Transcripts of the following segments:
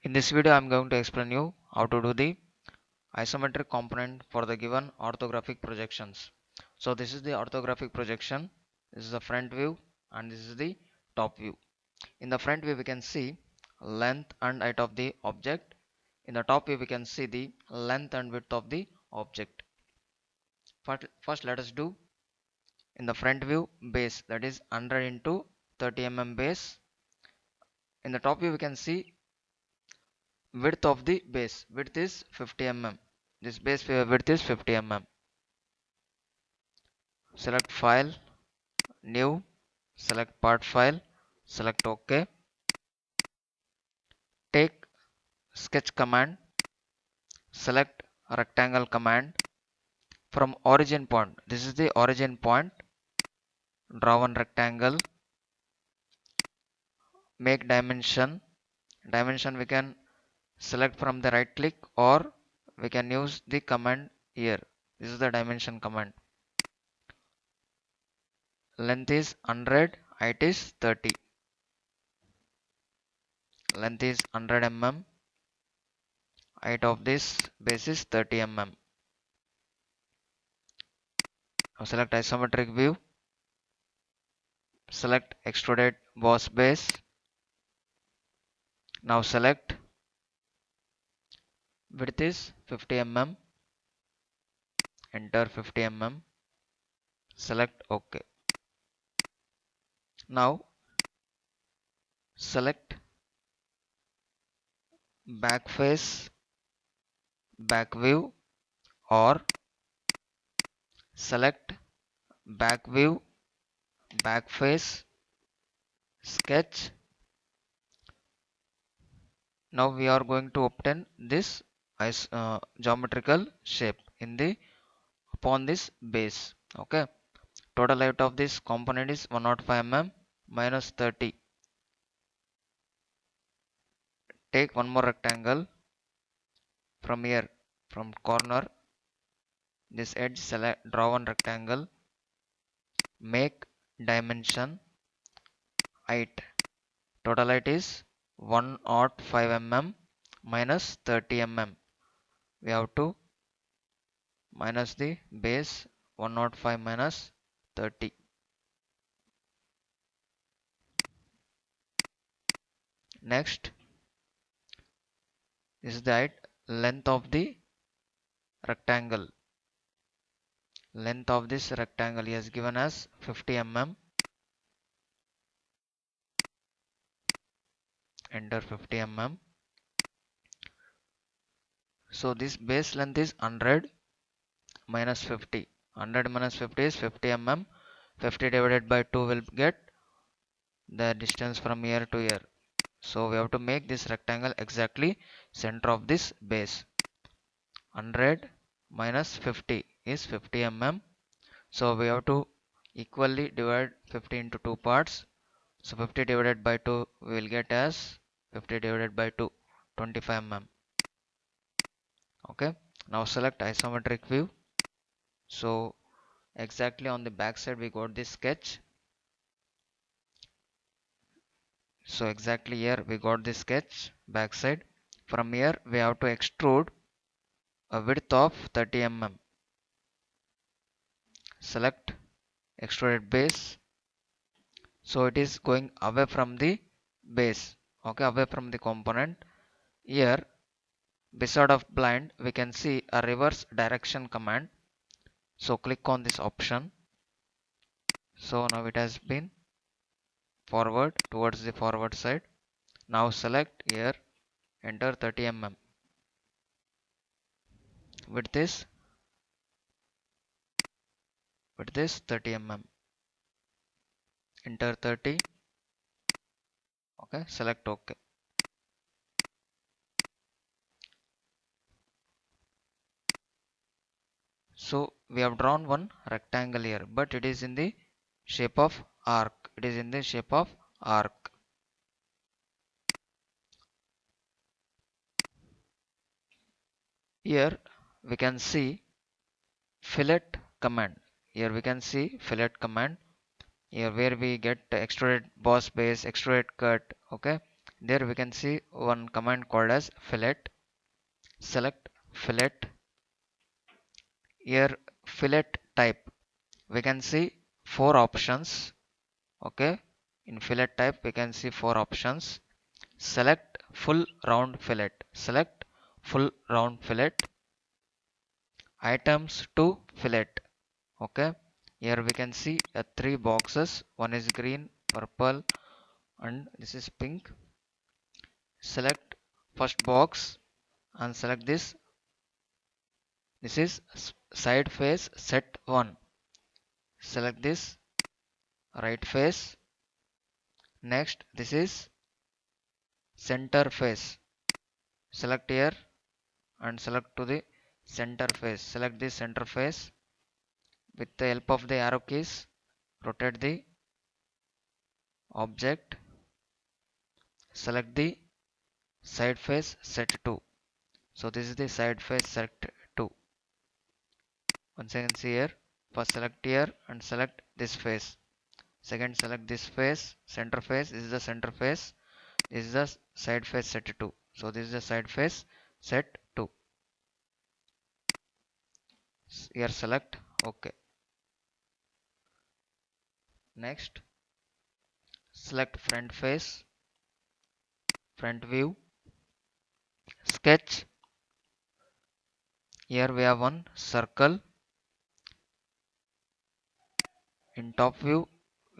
In this video, I am going to explain you how to do the isometric component for the given orthographic projections. So this is the orthographic projection. This is the front view and this is the top view. In the front view, we can see length and height of the object. In the top view, we can see the length and width of the object. First let us do in the front view base, that is 100 into 30 mm base. In the top view, we can see width of the base. Width is 50 mm. This base width is 50 mm. Select file, new, select part file, select OK. Take sketch command, select rectangle command. From origin point, this is the origin point, draw one rectangle. Make dimension. Dimension we can select from the right click or we can use the command here. This is the dimension command. Length is 100, height is 30. Length is 100 mm, height of this base is 30 mm. Now select isometric view, select extruded boss base. Now select width is 50 mm, enter 50 mm, select OK. Now select back face, back view, or select back view, back face, sketch. Now we are going to obtain this geometrical shape in the upon this base. Okay, total height of this component is 105 mm minus 30. Take one more rectangle from here, from corner, this edge, select, draw one rectangle, make dimension, height, total height is 105 mm minus 30 mm. We have to minus the base 105 minus 30. Next, this is the height, length of the rectangle. Length of this rectangle is given as 50 mm. Enter 50 mm. So this base length is 100 minus 50. 100 minus 50 is 50 mm. 50 divided by 2 will get the distance from here to here. So we have to make this rectangle exactly center of this base. 100 minus 50 is 50 mm. So we have to equally divide 50 into two parts. So 50 divided by 2 we will get as 50 divided by 2, 25 mm. Okay, now select isometric view. So exactly on the back side we got this sketch. So exactly here we got this sketch back side. From here we have to extrude a width of 30 mm. Select extruded base. So it is going away from the base, okay, away from the component. Here beside of blind we can see a reverse direction command. So click on this option. So now it has been forward towards the forward side. Now select here, enter 30 mm. Width is 30 mm. Enter 30. Okay, select OK. So we have drawn one rectangle here, but it is in the shape of arc. It is in the shape of arc. Here we can see fillet command. Here we can see fillet command. Here where we get extruded boss base, extruded cut. Okay, There we can see one command called as fillet. Select fillet. Here fillet type, we can see four options. Okay, in fillet type we can see four options. Select full round fillet. Select full round fillet. Items to fillet. Okay, here we can see three boxes. One is green, purple, and this is pink. Select first box and select this. This is side face set 1. Select this right face. Next, this is center face. Select here and select to the center face. Select this center face. With the help of the arrow keys, rotate the object. Select the side face set 2. So this is the side face set 2. Once again see here. First select here and select this face. Second select this face. Center face. This is the center face. This is the side face set 2. So this is the side face set 2. Here select OK. Next select front face, front view, sketch. Here we have one circle. In top view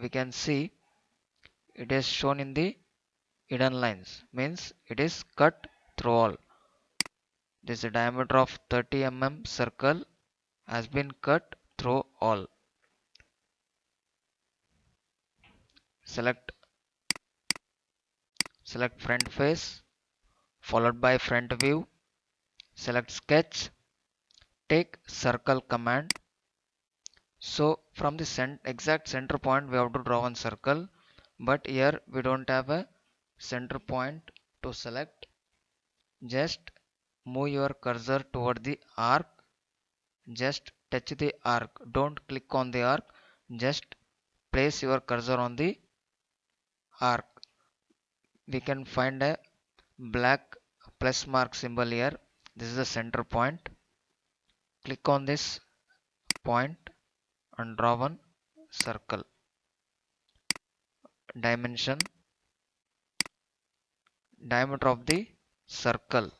we can see it is shown in the hidden lines, means it is cut through all. This is a diameter of 30 mm circle has been cut through all. Select front face followed by front view. Select sketch. Take circle command. So from the exact center point we have to draw one circle, but here we don't have a center point to select. Just move your cursor toward the arc. Just touch the arc. Don't click on the arc. Just place your cursor on the arc. We can find a black plus mark symbol here. This is the center point. Click on this point and draw one circle. Dimension, diameter of the circle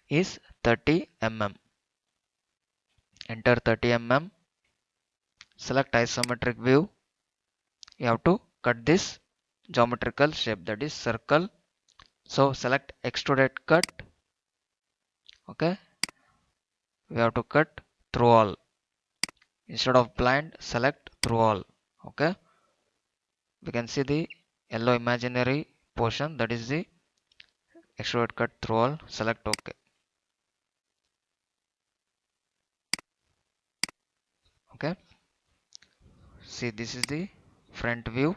is 30 mm. Enter 30 mm. Select isometric view. You have to cut this geometrical shape, that is circle. So select extruded cut. Okay, we have to cut through all. Instead of blind, select through all. Okay, we can see the yellow imaginary portion, that is the extrude cut through all. Select OK. Okay, see this is the front view.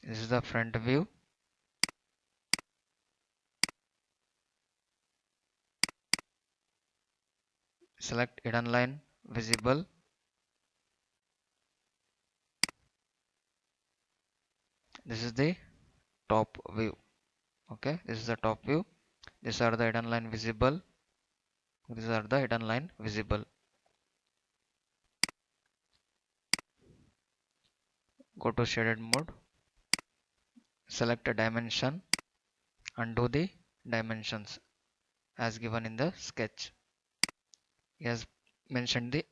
This is the front view. Select hidden line visible. This is the top view. Okay, this is the top view. These are the hidden line visible. These are the hidden line visible. Go to shaded mode. Select a dimension. Undo the dimensions as given in the sketch. He has mentioned the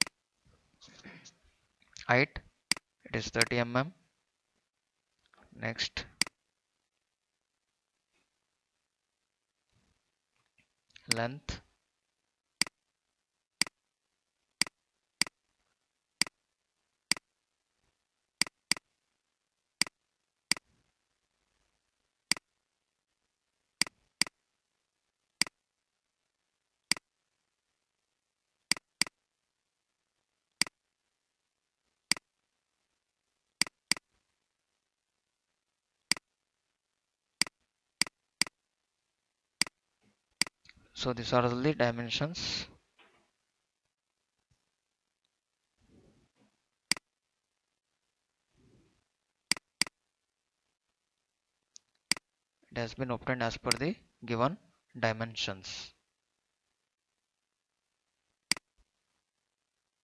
height. It is 30 mm. Next, length. So these are the dimensions. it has been obtained as per the given dimensions.